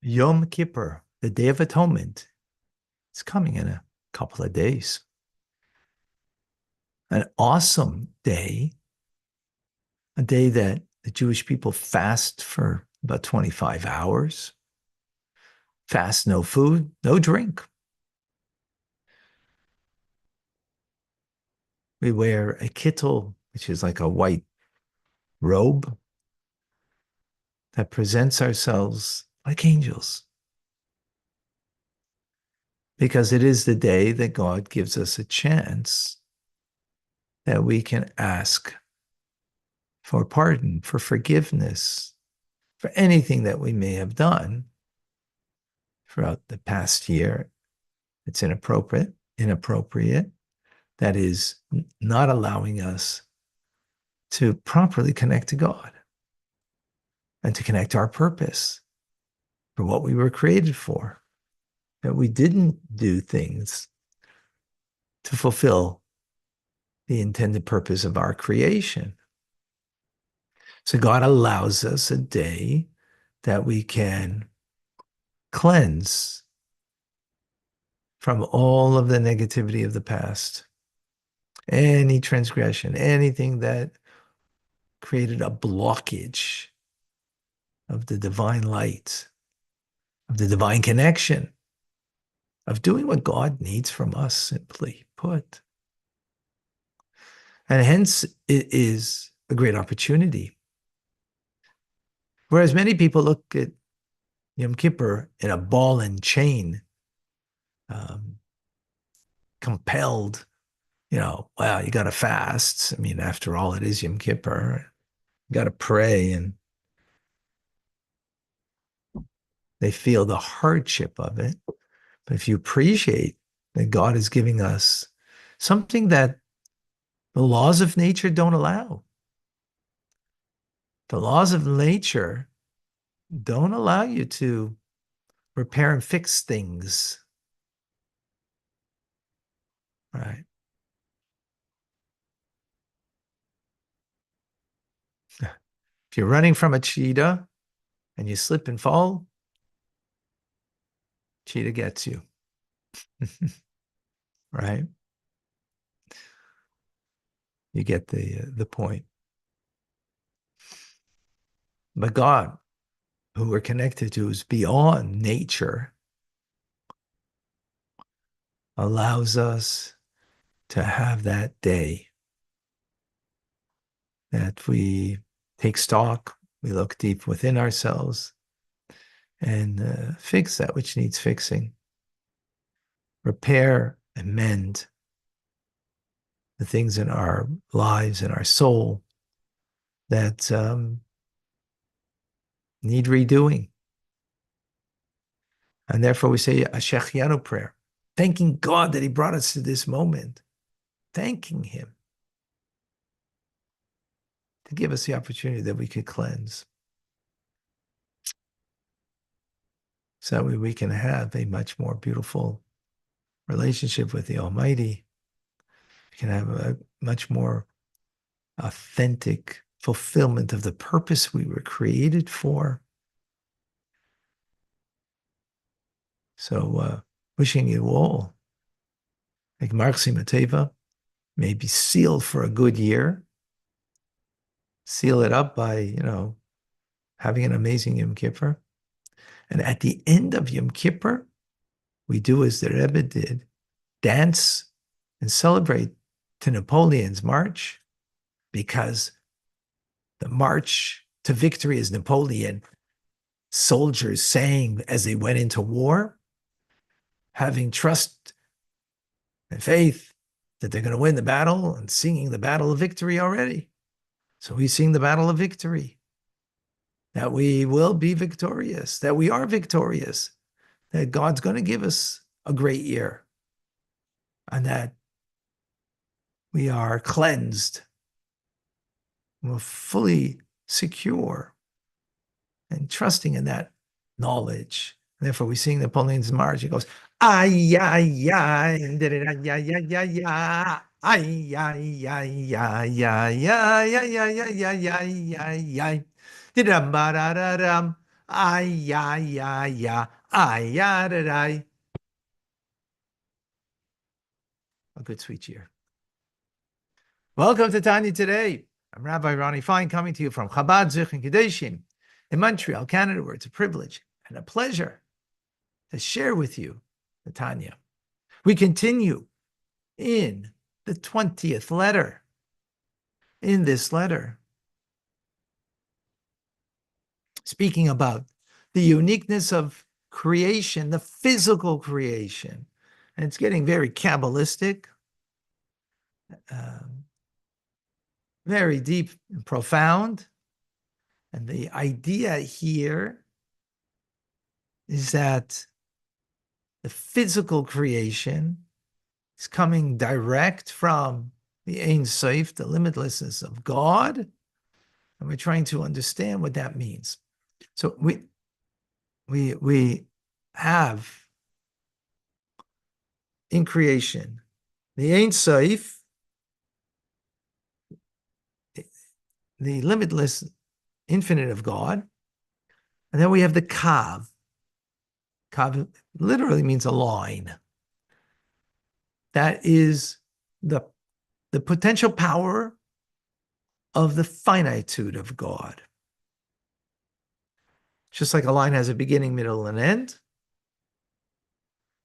Yom Kippur, the Day of Atonement, is coming in a couple of days. An awesome day, a day that the Jewish people fast for about 25 hours, fast no food, no drink. We wear a kittel, which is like a white robe that presents ourselves like angels. Because it is the day that God gives us a chance that we can ask for pardon, for forgiveness, for anything that we may have done throughout the past year. It's inappropriate, that is not allowing us to properly connect to God and to connect our purpose for what we were created for, that we didn't do things to fulfill the intended purpose of our creation. So God allows us a day that we can cleanse from all of the negativity of the past, any transgression, anything that created a blockage of the divine light, of the divine connection, of doing what God needs from us, simply put. And hence, it is a great opportunity. Whereas many people look at Yom Kippur in a ball and chain, compelled, well, you got to fast. I mean, after all, it is Yom Kippur. You got to pray, and they feel the hardship of it. But if you appreciate that God is giving us something that the laws of nature don't allow, the laws of nature don't allow you to repair and fix things, right? If you're running from a cheetah and you slip and fall, cheetah gets you, right? You get the point. But God, who we're connected to, is beyond nature, allows us to have that day that we take stock, we look deep within ourselves and fix that which needs fixing, repair and mend the things in our lives and our soul that need redoing. And therefore we say a Shechianu prayer, thanking God that he brought us to this moment, thanking him to give us the opportunity that we could cleanse. So that way we can have a much more beautiful relationship with the Almighty. We can have a much more authentic fulfillment of the purpose we were created for. So wishing you all, like Marksi Mateva, may be sealed for a good year. Seal it up by, having an amazing Yom Kippur. And at the end of Yom Kippur, we do as the Rebbe did, dance and celebrate to Napoleon's march, because the march to victory is Napoleon soldiers saying as they went into war, having trust and faith that they're going to win the battle and singing the battle of victory already. So we sing the battle of victory, that we will be victorious, that we are victorious, that God's going to give us a great year, and that we are cleansed, we're fully secure and trusting in that knowledge. And therefore we sing Napoleon's march. It goes, ay, ay, ay, ay, ay, ay, ay, ay. Ay, ay, ay, ay, ay, ay, ay, ay, ay, ay, ay, ay, ay. Didam, ba-da-da-dam. Ay, ya, ya, ya, ay, ya, da, da. A good sweet cheer. Welcome to Tanya Today. I'm Rabbi Ronnie Fine coming to you from Chabad Zich and Kadeshim in Montreal, Canada, where it's a privilege and a pleasure to share with you the Tanya. We continue in the 20th letter. In this letter, speaking about the uniqueness of creation, the physical creation. And it's getting very Kabbalistic, um, very deep and profound. And the idea here is that the physical creation is coming direct from the Ein Sof, the limitlessness of God. And we're trying to understand what that means. So we have in creation the Ein Sof, the limitless infinite of God. And then we have the Kav. Kav literally means a line. That is the potential power of the finitude of God. Just like a line has a beginning, middle, and end.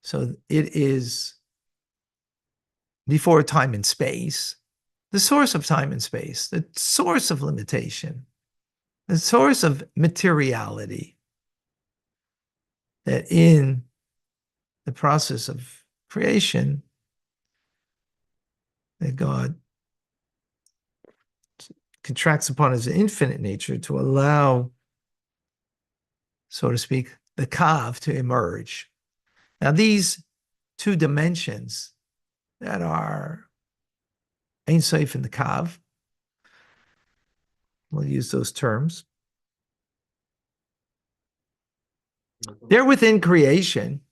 So it is before time and space, the source of time and space, the source of limitation, the source of materiality. That in the process of creation, that God contracts upon his infinite nature to allow, so to speak, the Kav to emerge. Now, these two dimensions that are Ein Sof and the Kav, we'll use those terms. They're within creation.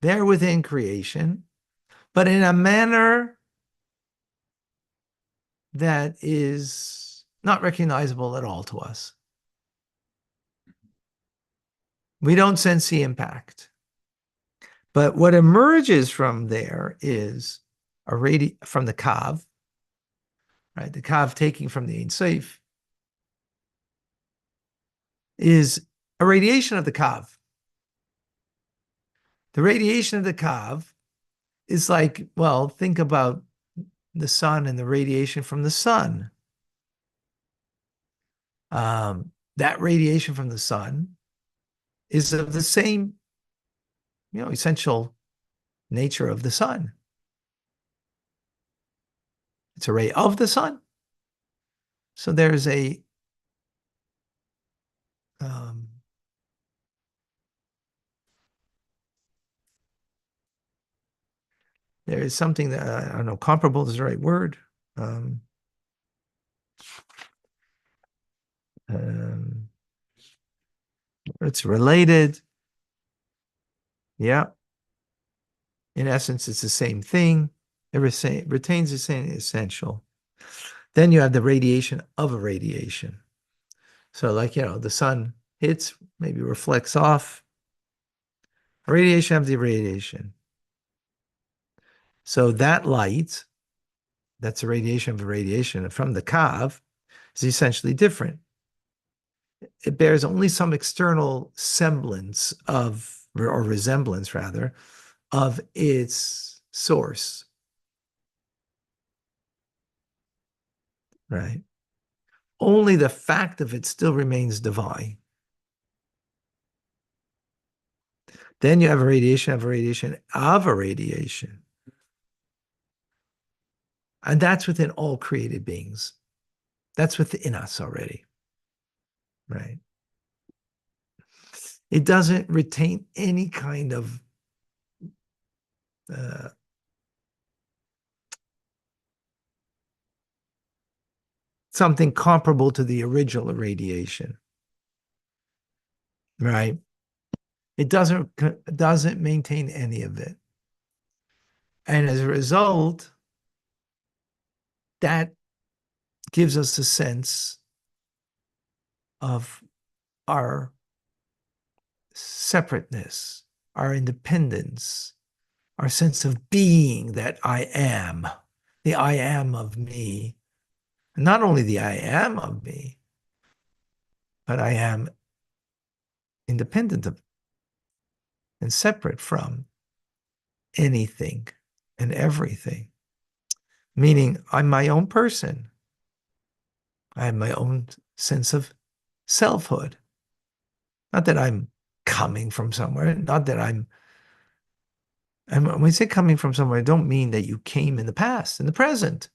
They're within creation, but in a manner that is not recognizable at all to us. We don't sense the impact. But what emerges from there is from the Kav, right? The Kav taking from the Ein Sof is a radiation of the Kav. The radiation of the Kav is like, well, think about the sun and the radiation from the sun. That radiation from the sun is of the same, essential nature of the sun. It's a ray of the sun. So there's a there is something that, I don't know, comparable is the right word. It's related. Yeah. In essence, it's the same thing. It retains the same essential. Then you have the radiation of a radiation. So like, the sun hits, maybe reflects off. Radiation of the radiation. So that light, that's a radiation of a radiation from the Kav, is essentially different. It bears only some external semblance of, or resemblance rather, of its source. Right? Only the fact of it still remains divine. Then you have a radiation of a radiation of a radiation. And that's within all created beings. That's within us already. Right? It doesn't retain any kind of something comparable to the original radiation. Right? It doesn't maintain any of it. And as a result, that gives us a sense of our separateness, our independence, our sense of being that I am, the I am of me. And not only the I am of me, but I am independent of and separate from anything and everything, meaning I'm my own person. I have my own sense of selfhood. Not that I'm coming from somewhere, not that when we say coming from somewhere, I don't mean that you came in the past, in the present.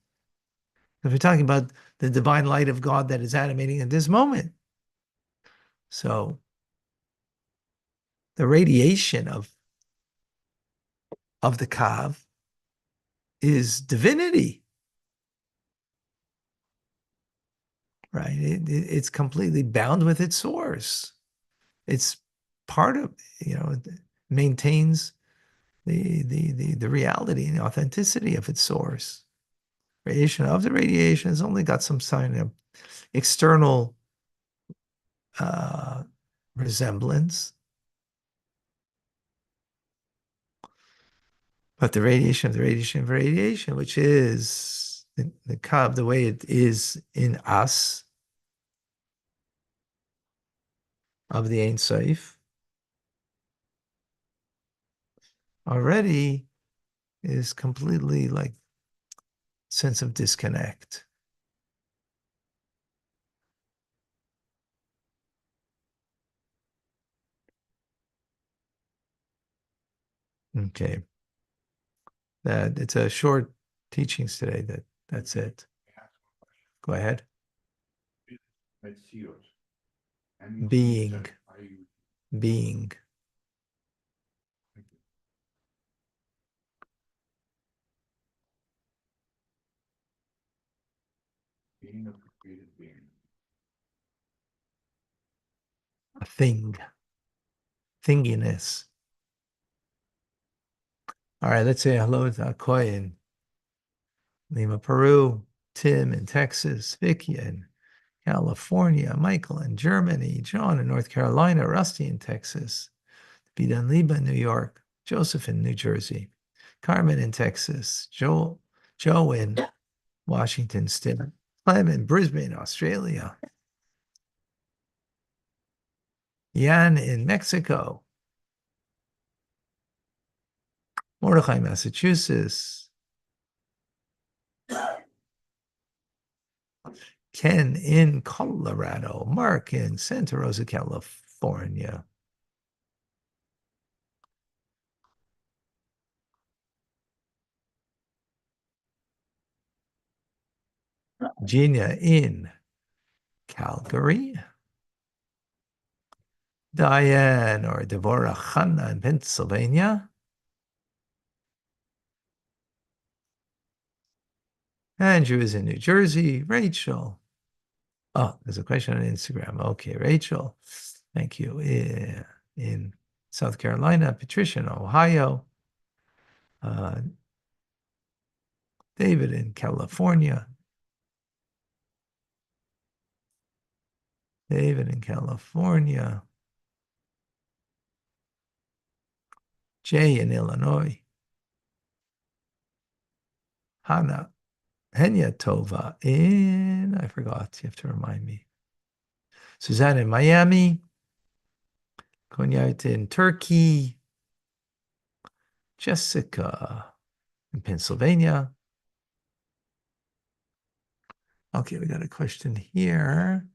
If we're talking about the divine light of God that is animating at this moment. So the radiation of the Kav is divinity, right? It's completely bound with its source. It's part of, it maintains the reality and the authenticity of its source. Radiation of the radiation has only got some sign of external uh, resemblance, but the radiation of the radiation of radiation, which is the Kav, the way it is in us of the Ein Sof, already is completely like sense of disconnect. Okay. That it's a short teachings today. That's it. Go ahead. Being. Being. Being a created being. A thing. Thinginess. All right, let's say hello to Akoy in Lima, Peru, Tim in Texas, Vicky in California, Michael in Germany, John in North Carolina, Rusty in Texas, Bidan Liba in New York, Joseph in New Jersey, Carmen in Texas, Joe in Washington State, Clem in Brisbane, Australia, Yan in Mexico, Mordechai, Massachusetts, Ken in Colorado, Mark in Santa Rosa, California. Gina in Calgary. Diane or Deborah Hanna in Pennsylvania. Andrew is in New Jersey. Rachel. Oh, there's a question on Instagram. Okay, Rachel. Thank you. In South Carolina. Patricia in Ohio. David in California. David in California. Jay in Illinois. Hannah. Henya Tova in, I forgot, you have to remind me. Suzanne in Miami. Konyait in Turkey. Jessica in Pennsylvania. Okay, we got a question here.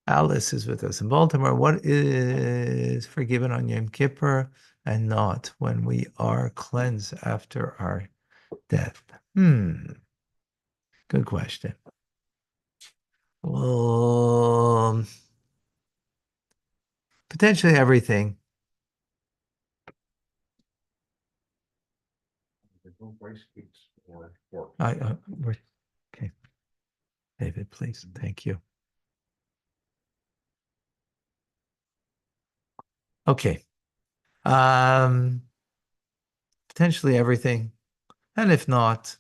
Alice is with us in Baltimore. What is forgiven on Yom Kippur and not when we are cleansed after our death? Good question. Well, potentially everything. Okay. David, please. Thank you. Okay. Potentially everything. And if not,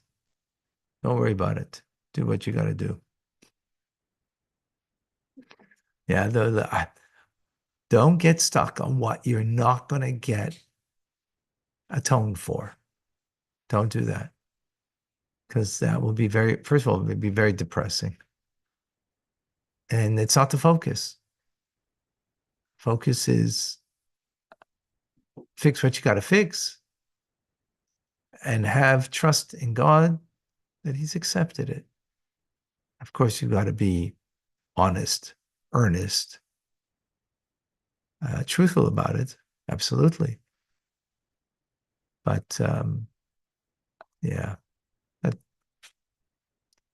Don't worry about it. Do what you got to do. Yeah, don't get stuck on what you're not going to get atoned for. Don't do that because that will be first of all, it will be very depressing. And it's not the focus. Focus is fix what you got to fix and have trust in God that He's accepted it. Of course, you got to be honest, earnest, truthful about it. Absolutely. But yeah, that,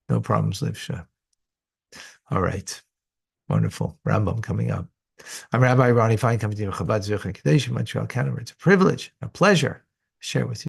no problems, Livsha. All right. Wonderful. Rambam coming up. I'm Rabbi Ronnie Fine, coming to you from Chabad Zurich and Kadesh in Montreal, Canada. It's a privilege, a pleasure to share with you.